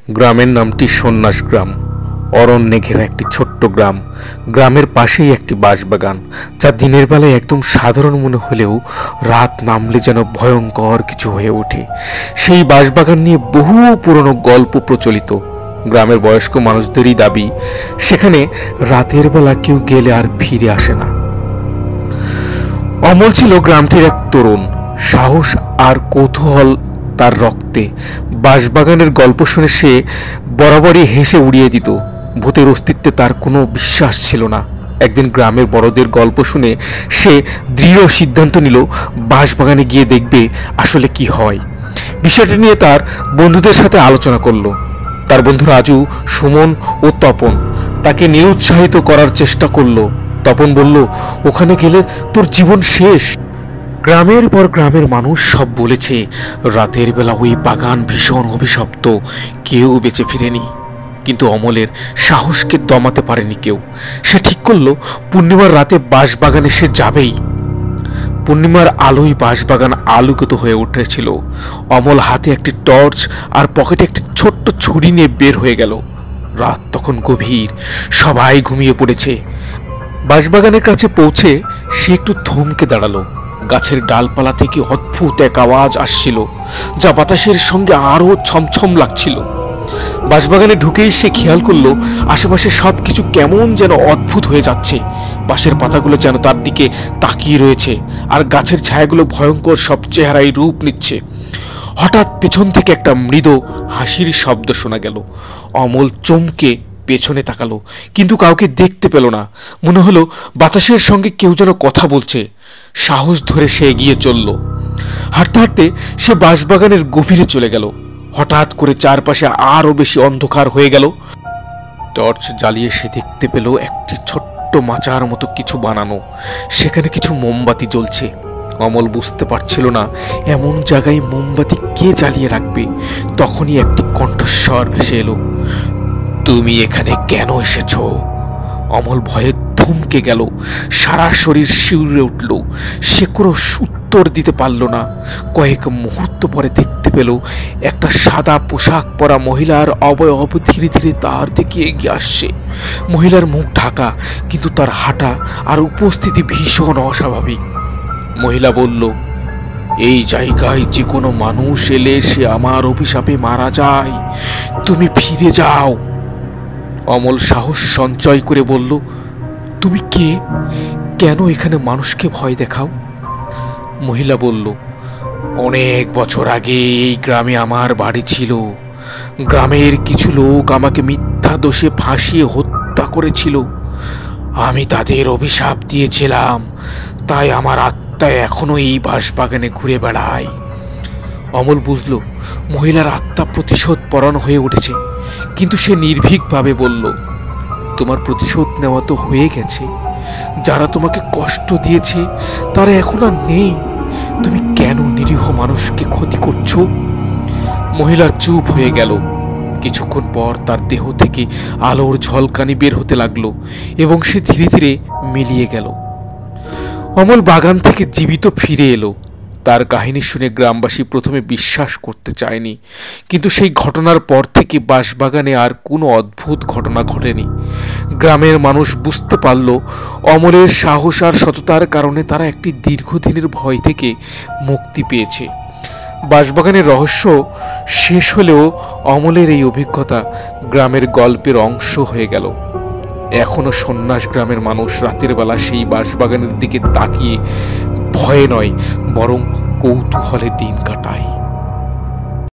গ্রামের নামটি সন্ন্যাস গ্রাম। অরণ্যে ঘেরা একটি ছোট্ট গ্রাম। গ্রামের পাশেই একটি বাঁশবাগান, যা দিনের বেলায় একদম সাধারণ মনে হলেও রাত নামলে যেন ভয়ঙ্কর কিছু হয়ে ওঠে। সেই বাঁশবাগান নিয়ে বহু পুরনো গল্প প্রচলিত। গ্রামের বয়স্ক মানুষদেরই দাবি সেখানে রাতের বেলা কেউ গেলে আর ফিরে আসে না। অমল ছিল গ্রামটির এক তরুণ। সাহস আর কৌতূহল তার রক্তে। বাঁশবাগানের গল্প শুনে সে বরাবরই হেসে উড়িয়ে দিত। ভূতের অস্তিত্বে তার কোনো বিশ্বাস ছিল না। একদিন গ্রামের বড়দের গল্প শুনে সে দৃঢ় সিদ্ধান্ত নিল বাঁশবাগানে গিয়ে দেখবে আসলে কি হয়। বিষয়টা নিয়ে তার বন্ধুদের সাথে আলোচনা করলো। তার বন্ধু রাজু, সুমন ও তপন তাকে নিরুৎসাহিত করার চেষ্টা করলো। তপন বলল, ওখানে গেলে তোর জীবন শেষ। গ্রামের পর গ্রামের মানুষ সব বলেছে রাতের বেলা ওই বাগান ভীষণ অভিশপ্ত, কেউ বেঁচে ফিরেনি। কিন্তু অমলের সাহসকে দমাতে পারেনি কেউ। সে ঠিক করলো পূর্ণিমার রাতে বাঁশবাগানে সে যাবেই। পূর্ণিমার আলোয় বাঁশবাগান আলোকিত হয়ে উঠেছিল। অমল হাতে একটি টর্চ আর পকেটে একটি ছোট্ট ছুরি নিয়ে বের হয়ে গেল। রাত তখন গভীর, সবাই ঘুমিয়ে পড়েছে। বাঁশবাগানের কাছে পৌঁছে সে একটু থমকে দাঁড়ালো। গাছের ডালপালা থেকে অদ্ভুত এক আওয়াজ আসছিল, যা বাতাসের সঙ্গে আরো ছমছম লাগছিল। বাঁশবাগানে ঢুকেই সে খেয়াল করলো আশেপাশে সবকিছু কেমন যেন অদ্ভুত হয়ে যাচ্ছে। বাঁশের পাতাগুলো যেন তার দিকে তাকিয়ে রয়েছে, আর গাছের ছায়াগুলো ভয়ঙ্কর সব চেহারায় রূপ নিচ্ছে। হঠাৎ পেছন থেকে একটা মৃদু হাসির শব্দ শোনা গেল। অমল চমকে পেছনে তাকালো, কিন্তু কাউকে দেখতে পেল না। মনে হলো বাতাসের সঙ্গে কেউ যেন কথা বলছে। সাহস ধরে সে এগিয়ে চলল। হাঁটতে হাঁটতে সে বাঁশবাগানের গভীরে চলে গেল। হঠাৎ করে চারপাশে আরো বেশি অন্ধকার হয়ে গেল। টর্চ জ্বালিয়ে সে দেখতে পেল একটি ছোট্ট মাচার মতো কিছু বানানো। সেখানে কিছু মোমবাতি জ্বলছে। অমল বুঝতে পারছিল না এমন জায়গায় মোমবাতি কে জ্বালিয়ে রাখবে। তখনই একটি কণ্ঠস্বর ভেসে এলো, তুমি এখানে কেন এসেছ? অমল ভয়ে থমকে গেল, সারা শরীর শিউরে উঠল। সে কোনো উত্তর দিতে পারল না। কয়েক মুহূর্ত পরে দেখতে পেল একটা সাদা পোশাক পরা মহিলার অবয়ব ধীরে ধীরে তার দিকে এগিয়ে আসছে। মহিলার মুখ ঢাকা, কিন্তু তার হাঁটা আর উপস্থিতি ভীষণ অস্বাভাবিক। মহিলা বলল, এই জায়গায় যে কোনো মানুষ এলে সে আমার অভিশাপে মারা যায়, তুমি ফিরে যাও। অমল সাহস সঞ্চয় করে বলল, তুমি কে? কেন এখানে মানুষকে ভয় দেখাও? মহিলা বলল, অনেক বছর আগে এই গ্রামে আমার বাড়ি ছিল। গ্রামের কিছু লোক আমাকে মিথ্যা দোষে ফাঁসিয়ে হত্যা করেছিল। আমি তাদের অভিশাপ দিয়েছিলাম, তাই আমার আত্মা এখনো এই বাঁশবাগানে ঘুরে বেড়ায়। অমল বুঝল মহিলার আত্মা প্রতিশোধ পরায়ণ হয়ে উঠেছে, কিন্তু সে নির্ভীকভাবে বলল, তোমার প্রতিশোধ নেওয়া তো হয়ে গেছে। যারা তোমাকে কষ্ট দিয়েছে তারা এখন আর নেই। তুমি কেন নিরীহ মানুষকে ক্ষতি করছো? মহিলা চুপ হয়ে গেল। কিছুক্ষণ পর তার দেহ থেকে আলোর ঝলকানি বের হতে লাগলো এবং সে ধীরে ধীরে মিলিয়ে গেল। অমল বাগান থেকে জীবিত ফিরে এলো। তার কাহিনী শুনে গ্রামবাসী প্রথমে বিশ্বাস করতে চায়নি, কিন্তু সেই ঘটনার পর থেকে বাঁশবাগানে আর কোনো অদ্ভুত ঘটনা ঘটেনি। গ্রামের মানুষ বুঝতে পারল অমলের সাহস আর সততার কারণে তারা একটি দীর্ঘদিনের ভয় থেকে মুক্তি পেয়েছে। বাঁশবাগানের রহস্য শেষ হলেও অমলের এই অভিজ্ঞতা গ্রামের গল্পের অংশ হয়ে গেল। এখনো সন্ন্যাস গ্রামের মানুষ রাতের বেলা সেই বাঁশবাগানের দিকে তাকিয়ে ভয়ে নয়, বরং কৌতূহলে দিন কাটায়।